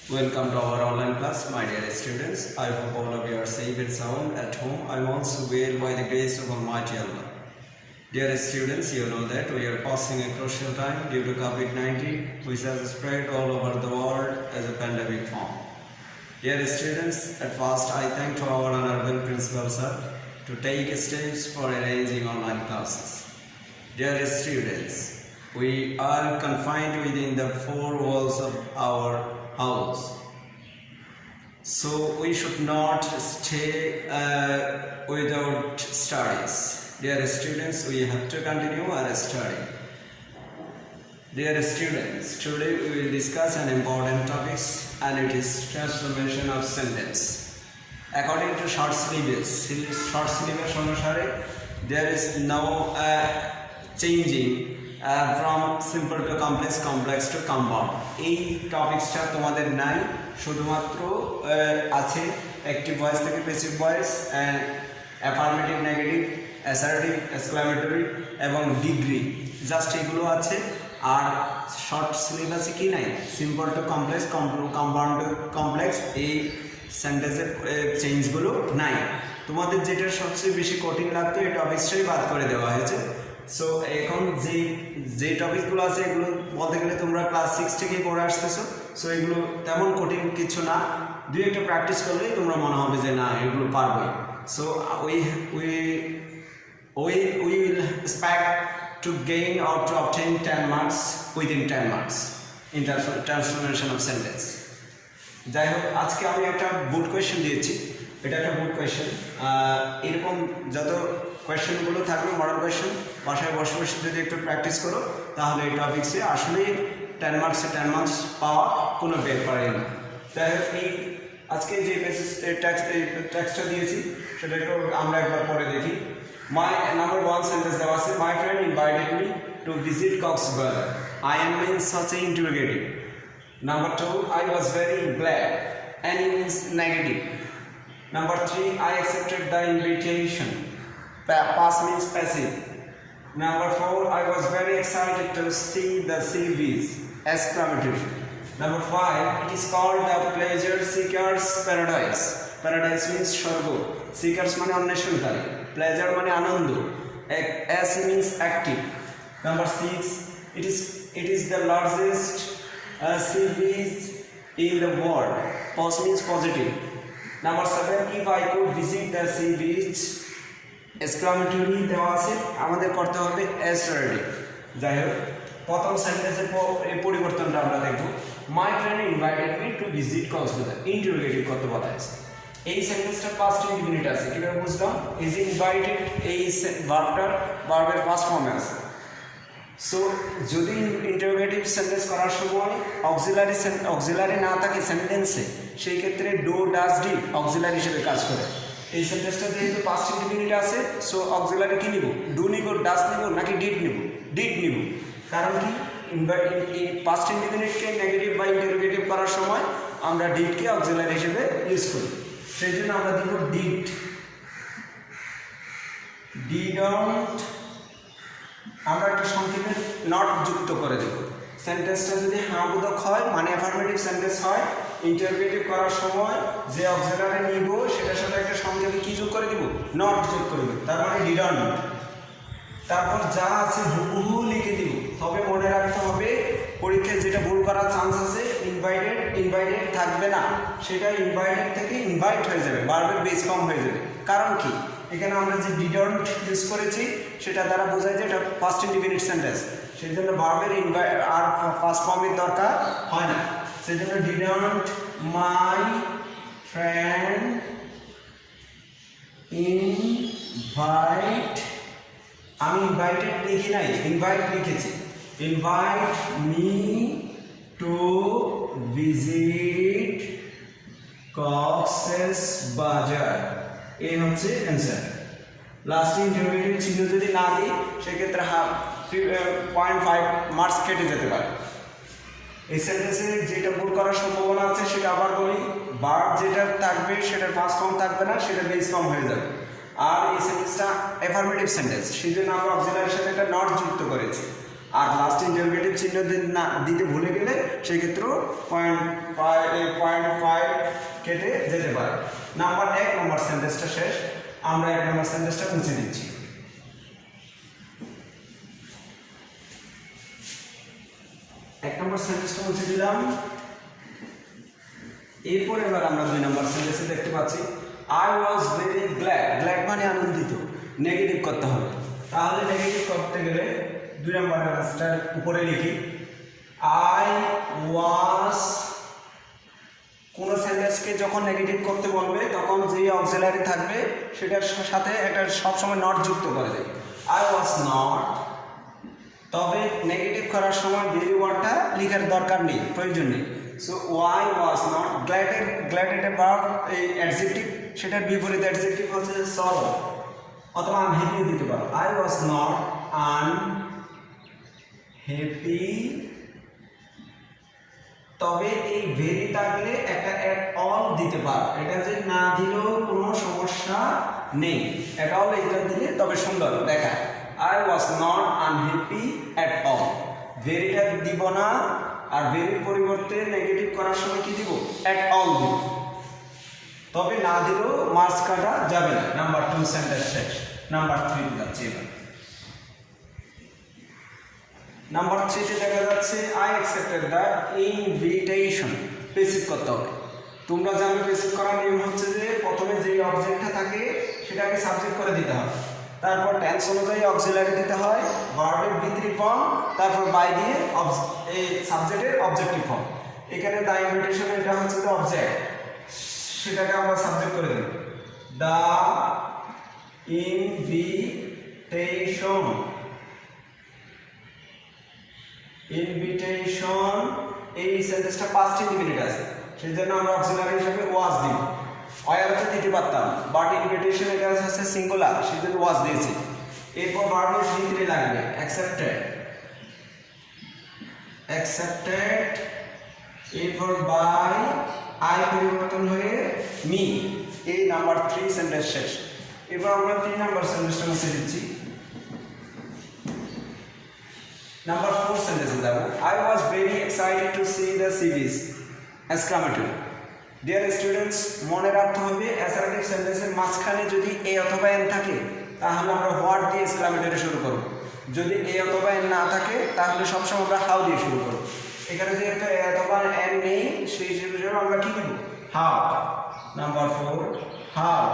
Welcome to our online class, my dear students. I hope all of you are safe and sound at home. I am also well by the grace of Almighty Allah. Dear students, you know that we are passing a crucial time due to COVID-19, which has spread all over the world as a pandemic form. Dear students, at first I thank to our honorable principal sir to take steps for arranging online classes. Dear students, we are confined within the four walls of our house, so we should not stay without studies. Dear students, we have to continue our study. Dear students, today we will discuss an important topic, and it is transformation of sentence. According to short syllabus অনুসারে, there is no changing from simple to complex, complex to compound. এই টপিকসটা তোমাদের নাই, শুধুমাত্র আছে active voice থেকে passive voice, and affirmative, negative, assertive, exclamatory এবং degree, just এগুলো আছে। আর শর্ট সিলেবাসে কি নাই, simple to complex, compound to complex, এই সেন্টেন্সের চেঞ্জগুলো নাই। তোমাদের যেটা সবচেয়ে বেশি কঠিন লাগতো এই টপিকসটাই বাদ করে দেওয়া হয়েছে। সো এখন যে টপিকগুলো আছে এগুলো বলতে গেলে তোমরা ক্লাস 6 থেকেই পড়ে আসতেছো। সো এগুলো তেমন কঠিন কিছু না, দুই একটা প্র্যাকটিস করলেই তোমরা মনে হবে যে না এগুলো পারবোই। So we will expect to gain or to obtain 10 marks within 10 marks in transformation of sentence. যাই হোক, আজকে আমি একটা বুট কোয়েশ্চেন দিয়েছি, এটা একটা বুট কোয়েশ্চেন। এরকম যত কোয়েশ্চেনগুলো থাকবে মডেল কোয়েশ্চেন, বাসায় বসে বসে যদি একটু প্র্যাকটিস করো তাহলে এই টপিক্সে আসলেই 10 মার্কসে 10 মার্কস পাওয়া কোনো ব্যাপার না। যাই হোক, এই আজকে যে টেক্সটটা দিয়েছি সেটা একটু আমরা একবার পরে দেখি। My number one sentence দেওয়া আছে, my friend invited me to visit Cox's. I am in such an interrogative. Number two, I was very glad. Any means negative. Number three, I accepted the invitation. Past means passive. Number four, I was very excited to see the sea breeze. Exclamatory. Number five, it is called the pleasure seekers paradise. Paradise means স্বর্গ, seekers মানে অন্বেষণকারী, pleasure মানে আনন্দ, S means active. Number six, it is the largest sea breeze in the world. Pos means positive. Number seven, if I could visit the sea beach, exclamatory দেওয়া আছে, আমাদের করতে হবে S ready. যাই হোক, প্রথম সেন্টেন্সের পরিবর্তনটা আমরা দেখব। My friend invited me to visit Cox's. Interrogative কত বলা আছে, এই সেন্টেন্সটা পাস্ট ইনডিফিনিট আছে, কিভাবে বুঝলাম? ইজ ইনভাইটেড, এই ভার্বের পাস্ট ফর্মে আছে। সো যদি ইন্টারোগেটিভ সেন্টেন্স করার সময় অক্সিলারি না থাকে সেন্টেন্সে, সেই ক্ষেত্রে ডু, ডাজ, ডিড অক্সিলারি হিসেবে কাজ করে। এই সেন্টেন্সটা যেহেতু পাস্ট ইনডিফিনিট আছে, সো অক্সিলারি কি নিব? ডু নিব, ডাজ নিব নাকি ডিড নিব? ডিড নিব। কারণ কি, পাস্ট ইনডিফিনিটকে নেগেটিভ বা ইন্টারোগেটিভ করার সময় আমরা ডিডকে অক্সিলারি হিসেবে ইউজ করি, সেই জন্য আমরা দিব ডিড। ডিডন্ট আমরা একটা সংক্ষেপে নট যুক্ত করে দেব। সেন্টেন্সটা যদি হ্যাঁবোধক হয় মানে অ্যাফার্মেটিভ সেন্টেন্স হয়, ইন্টারোগেটিভ করার সময় যে অক্সিলারি নিব সেটার সাথে একটা সংক্ষেপে কি যোগ করে দিব? নট যোগ করে দেব, তার মানে ডিডন্ট। তারপর যা আছে হুবহু লিখে দিব। তবে মনে রাখতে হবে, পরীক্ষায় যেটা ভুল করার চান্স আছে, ইনভাইটেড থাকবে না, সেটা ইনভাইটেড থেকে ইনভাইট হয়ে যাবে, ভার্বের বেস ফর্ম হয়ে যাবে। কারণ কি, এখানে আমরা যে ডিডন্ট ইউজ করেছি সেটা দ্বারা বোঝায় যে এটা ফার্স্ট ইনডিফিনিট সেন্টেন্স, সেই জন্য ভার্বের আর ফার্স্ট ফর্মের দরকার হয় না। সেই জন্য ডিডন্ট মাই ফ্রেন্ড ইনভাইট, আমি ইনভাইটেড লিখি নাই, ইনভাইট লিখেছি। Invite me to visit Cox's বাজার, এই হচ্ছে অ্যান্সার। লাস্টে ইন্টারোগেটিভ চিহ্ন যদি না দিই সেক্ষেত্রে 0.5 মার্কস কেটে যেতে পারে। এই সেন্টেন্সে যেটা ভুল করার সম্ভাবনা আছে সেটা আবার বলি, ভার্ব যেটা থাকবে সেটার ফার্স্ট ফর্ম থাকবে না, সেটা বেস ফর্ম হয়ে যাবে। আর এই সেন্টেন্সটা অ্যাফার্মেটিভ সেন্টেন্স, সেই জন্য আমরা অক্সিলারির সাথে একটা নট যুক্ত করেছি। আর লাস্ট ইন্টারোগেটিভ চিহ্ন না দিতে ভুলে গেলে সেই ক্ষেত্রেও 0.5 কেটে যেতে পারে। নাম্বার 1 নম্বর সেন্টেন্সটা শেষ, আমরা 1 নম্বর সেন্টেন্সটা মুছে দিচ্ছি। 1 নম্বর সেন্টেন্সটা মুছে দিলাম। এরপর এবার আমরা 2 নম্বর সেন্টেন্সে দেখতে পাচ্ছি I was very glad. Glad মানে আনন্দিত, নেগেটিভ করতে হবে। তাহলে নেগেটিভ করতে গেলে 2 নম্বর সেন্টেন্সটার উপরে লিখি আই ওয়াজ। কোন সেন্টেন্সকে যখন নেগেটিভ করতে বলবে তখন যে অক্সিলারি থাকবে সেটার সাথে একটা সবসময় নট যুক্ত করে দেবে। I was not. তবে নেগেটিভ করার সময় ভেরি ওয়ার্ডটা লেখার দরকার নেই, প্রয়োজন নেই। So why was not. Glad এটা ভার্ব, এই অ্যাডজেক্টিভ, সেটার বিপরীত অ্যাডজেক্টিভ হচ্ছে সরো অথবা আনহ্যাপি দিতে পারো। I was not unhappy. তবে এই ভেরি থাকলে একটা অ্যাট অল দিতে পারো, এটা যে না দিলেও কোনো সমস্যা নেই। অ্যাট অল এটা দিলে তবে সুন্দর দেখায়। I was not unhappy at all. ভেরিটা দিব না, আর ভেরির পরিবর্তে নেগেটিভ করার সময় কি দিব? at all দিব। তবে না দিলেও মার্কস কাটা যাবে না। নাম্বার 2 সেন্টেন্স শেষ। নাম্বার 3 যাচ্ছে এবার। নাম্বার 3 তে দেখা যাচ্ছে I accepted the invitation। Passive করতে হবে। তোমরা জানো প্যাসিভ করার নিয়ম হচ্ছে যে প্রথমে যে অবজেক্টটা থাকে সেটাকে সাবজেক্ট করে দিতে হবে, তারপর টেন্স অনুযায়ী অক্সিলারি দিতে হয়, ভার্বের V3 ফর্ম, তারপর বাই দিয়ে এই সাবজেক্টের অবজেক্টিভ ফর্ম। এখানে দ্য ইনভিটেশন এটা হচ্ছে দ্য অবজেক্ট, সেটাকে আমরা সাবজেক্ট করে দিই দ্য ইনভিটেশন। ইনভিটেশন এই সেন্টেন্সটা পাস্ট ইনডিফিনিট আছে, সেই জন্য আমরা অক্সিলারি হিসেবে ওয়াজ দিই। অয়ারতে দিতে পারতাম, বাট ইনভিটেশন এটা হচ্ছে সিঙ্গুলার, সেই জন্য ওয়াজ দিয়েছি। এরপর ভার্বের V3 লাগবে অ্যাকসেপ্টেড। অ্যাকসেপ্টেড। এরপর বাই আই পরিবর্তন হয়ে মি। এই নাম্বার 3 সেন্টেন্স শেষ। এবার আমরা 3 নাম্বার সেন্টেন্সটা মুছে দিচ্ছি। নাম্বার 4 সেন্টেন্সে যাব। I was very excited to C the series. Exclamatory. Dear students, মনে রাখতে হবে অ্যাসার্টিভ সেন্টেন্সের মাঝখানে যদি এ অথবা এন থাকে তাহলে আমরা হোয়াট দিয়ে এক্সক্লামেটরি শুরু করব। যদি এ অথবা এন না থাকে তাহলে সবসময় আমরা হাউ দিয়ে শুরু করব। এখানে যেহেতু এ অথবা এন নেই সেই হিসেবে আমরা কি দেব? হাউ। Number 4 how.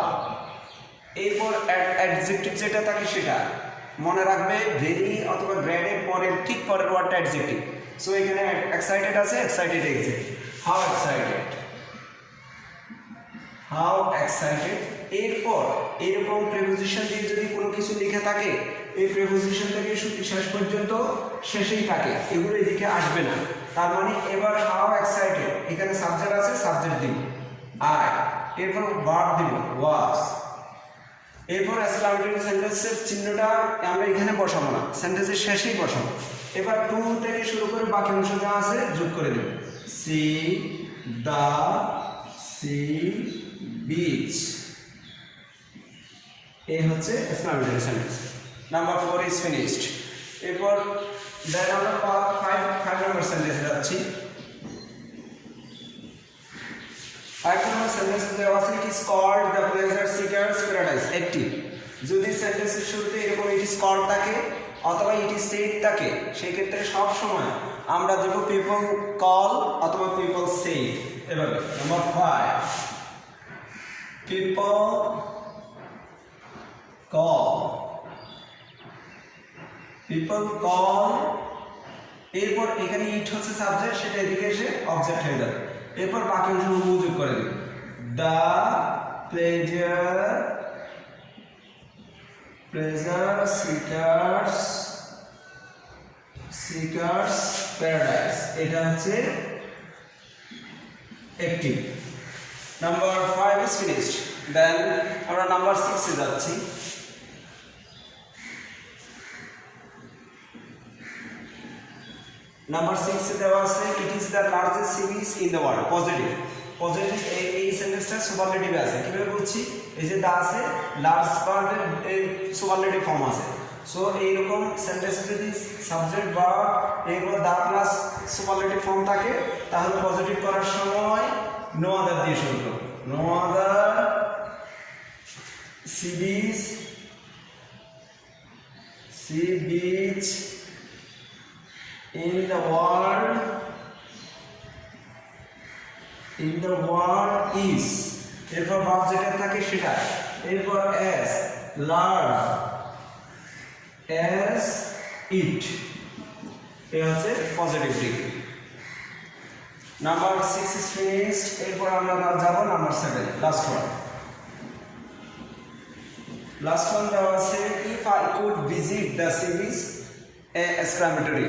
এরপর অ্যাডজেক্টিভ যেটা থাকে সেটা মনে রাখবে ভেরি অথবা গ্র্যাডের পরের ঠিক পরের ওয়ার্ডটা অ্যাডজেক্টিভ। সো এখানে এক্সাইটেড আছে, excited exit. How excited. How excited. এরপর এরকম প্রিপোজিশন দিয়ে যদি কোনো কিছু লিখে থাকে এই প্রিপোজিশন থেকে শেষ পর্যন্ত শেষেই থাকে, এগুলো এদিকে আসবে না। তার মানে এবার হাউ এক্সাইটেড, এখানে সাবজেক্ট আছে, সাবজেক্ট দিব আই, এরপর ভার্ব দিব ওয়াজ। এরপর এক্সক্লামেটরি সেন্টেন্সের চিহ্নটা আমরা এখানে বসাবো না, সেন্টেন্সের শেষেই বসাবো। এবার টু থেকে শুরু করে বাকি অংশ যা আছে যোগ করে দেব। সি দা সি বিচ। এই হচ্ছে exclamatory sentence. Number 4 is finished. এরপর দেন আমরা 5 নম্বর সেন্টেন্সে যাচ্ছি। 5 নম্বর সেন্টেন্সে দেওয়া আছে it is called the pleasure seekers paradise. Active. যদি সেন্টেন্সের শুরুতে এরকম ইট ইজ কল্ড থাকে অথবা ইট ইজ সেড থাকে সেই ক্ষেত্রে সব সময় আমরা দেব পিপল কল অথবা পিপল সেড। এভাবে। Number 5 people call. People call. এরপর এখানে ইট হচ্ছে সাবজেক্ট, সেটা এদিকে এসে অবজেক্ট হয়ে যাবে। এরপর বাকি অংশ যোগ করে দিই দ্য প্লেজার সিকার্স প্যারাডাইস। এটা হচ্ছে active. Number 5 is finished. Then আমরা নাম্বার 6 এ যাচ্ছি। নাম্বার 6 এ দেওয়া আছে it is the largest sea beach in the world. Positive. Positive এই সেন্টেন্সটা সুপারলেটিভ আছে। কিভাবে বলছি? এই যে দা আছে, লার্জ পার্টের এই সুপারলেটিভ ফর্ম আছে। সো এইরকম সেন্টেন্সে যদি সাবজেক্ট বা এগুলো দা প্লাস সুপারলেটিভ ফর্ম থাকে তাহলে পজিটিভ করার সময় নো আদার দিয়ে শুরু করব। No other sea beach in the world is, এরপর ভাব যেটা থাকে সেটা, এরপর as large as it, এই হচ্ছে positive degree. Number 6 is finished। এরপর আমরা যাব নাম্বার 7, লাস্ট ওয়ান দেওয়া আছে if I could visit the series exclamatory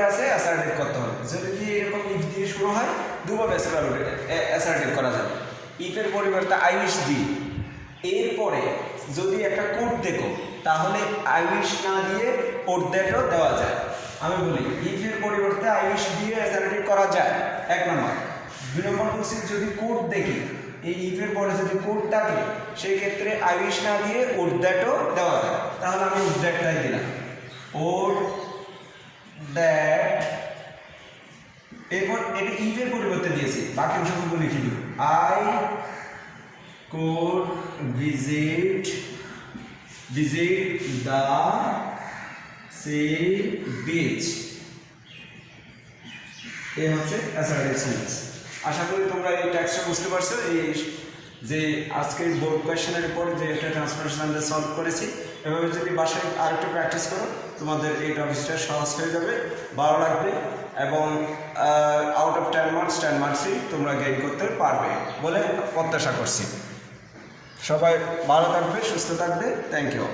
আছে অ্যাসার্টিভ করতে হবে। যদি এরকম ইফ দিয়ে শুরু হয় দুভাবে অ্যাসার্টিভ করা যাবে। ইফের পরিবর্তে আই উইশ দিই, এরপরে যদি একটা কোড দেখো তাহলে আই উইশ না দিয়ে কোড দ্যাটও দেওয়া যায়। আমি বলি ইফের পরিবর্তে আই উইশ দিয়ে অ্যাসার্টিভ করা যায়, এক নম্বর। দুই নম্বর বলছি যদি কোড দেখি, এই ইফের পরে যদি কোড থাকে সেই ক্ষেত্রে আই উইশ না দিয়ে কোড দ্যাটও দেওয়া যায়, তাহলে আমি কোড দ্যাটটাই দিলাম। or that, এরপর এটা ইফের পরিবর্তে দিয়েছি, বাকি অংশগুলো লিখে দিব। I could visit the sea beach, এই হচ্ছে অ্যাসার্টিভ সেন্টেন্স। আশা করি তোমরা এই টেক্সটটা বুঝতে পারছো। এই যে আজকের বোর্ড কোয়েশ্চেনের উপর যে একটা ট্রান্সফরমেশন আমরা সলভ করেছি, এভাবে যদি বাসায় আরেকটু প্র্যাকটিস করো তোমাদের এই টপিকটা সহজ হয়ে যাবে, ভালো লাগবে এবং আউট অফ 10 মার্কসই তোমরা গেইন করতে পারবে বলে প্রত্যাশা করছি। সবাই ভালো থাকবে, সুস্থ থাকবে। Thank you.